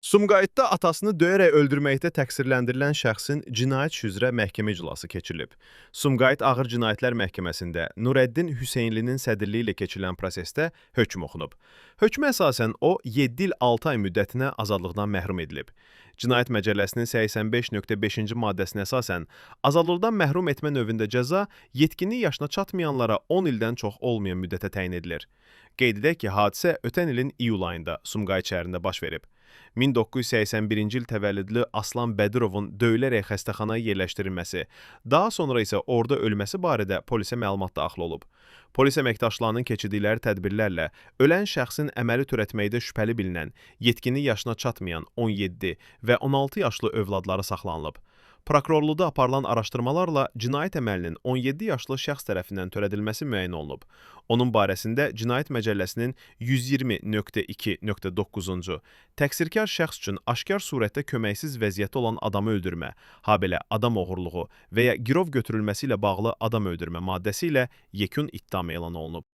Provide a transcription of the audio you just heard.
Sumqayıtda atasını döyərək öldürməkdə təqsirləndirilən şəxsin cinayət işi üzrə məhkəmə iclası keçirilib. Sumqayıt Ağır Cinayətlər Məhkəməsində Nurəddin Hüseynlinin sədrliyi ilə keçirilən prosesdə hökm oxunub. Hökmə əsasən o 7 il 6 ay müddətinə azadlıqdan məhrum edilib. Cinayət Məcəlləsinin 85.5-ci maddəsinə əsasən azadlıqdan məhrum etmə növündə cəza yetkinlik yaşına çatmayanlara 10 ildən çox olmayan müddətə təyin edilir. Qeyd edək ki, hadisə ötən ilin iyul ayında Sumqayıt şəhərində baş verib. 1981-ci il təvəllüdlü Aslan Bədirovun döyülərək xəstəxanaya yerləşdirilməsi, daha sonra isə orada ölməsi barədə polisə məlumat daxil olub. Polis əməkdaşlarının keçirdikləri tədbirlərlə ölən şəxsin əməli törətməkdə şübhəli bilinən, yetkinlik yaşına çatmayan 17 və 16 yaşlı övladları saxlanılıb. Prokurorluqda aparılan araşdırmalarla cinayət əməlinin 17 yaşlı şəxs tərəfindən törədilməsi müəyyən olunub. Onun barəsində Cinayət Məcəlləsinin 120.2.9-cu təqsirkar şəxs üçün aşkar surətdə köməksiz vəziyyətdə olan adamı öldürmə, habelə adam oğurluğu və ya girov götürülməsi ilə bağlı adam öldürmə maddəsi ilə yekun ittiham elan olunub.